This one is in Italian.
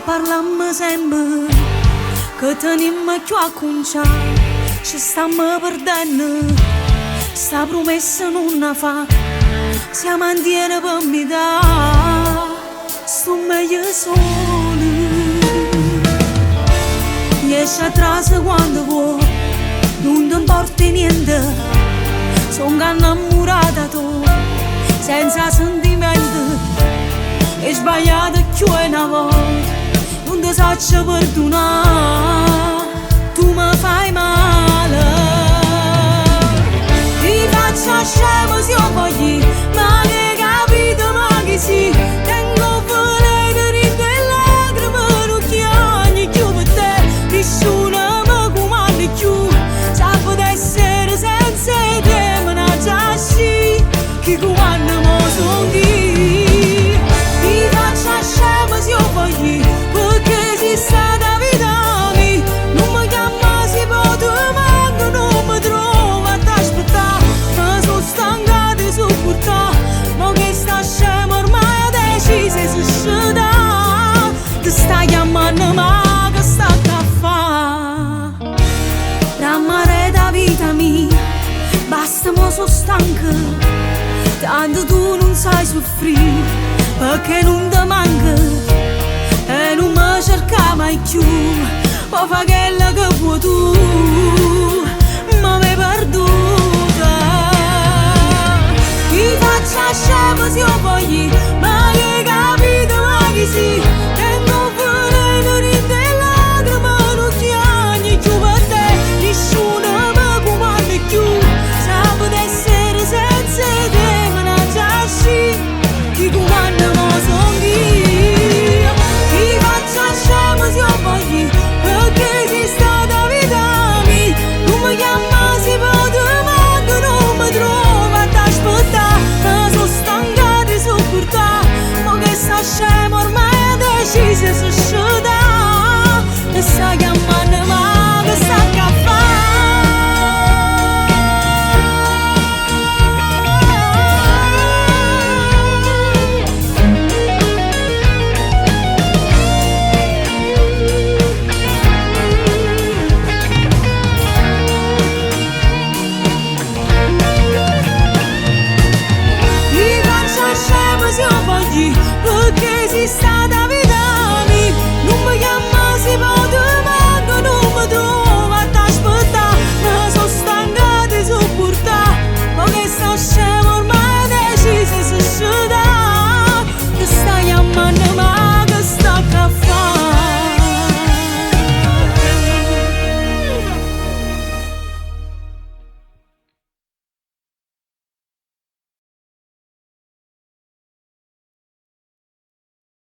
parlammo sempre che tenimmo più a conciare, ci stiamo perdendo, sta promessa non la fa, si mantiene per mi dà, sto meglio solo, riesci a trasare quando vuoi, non ti importa niente, sono innamorata tu, senza sentimenti, e sbagliato più una volta, non ti saccio perdonare, tu mi fai male. Ti faccio scemo se io voglio, ma che capito, ma che sì, tengo volere in quelle lacrime, non chiami più per te, nessuno mi comanda più, sa poter essere senza te, ma non già sì, che comanda mo son chi. Ti faccio scemo se io voglio, perché sei stata vita mia, non mi chiama se poi tu manco, non mi trovo a t'aspettare, ma sono stanca di sopportare, ma che sta scema ormai ho deciso se scenda, ti stai chiamando ma che sta a fa? Ramare da vita mia, basta mo sono stanca, tanto tu non sai soffrire, perché non ti manca e non mi cerca mai più, ma fa che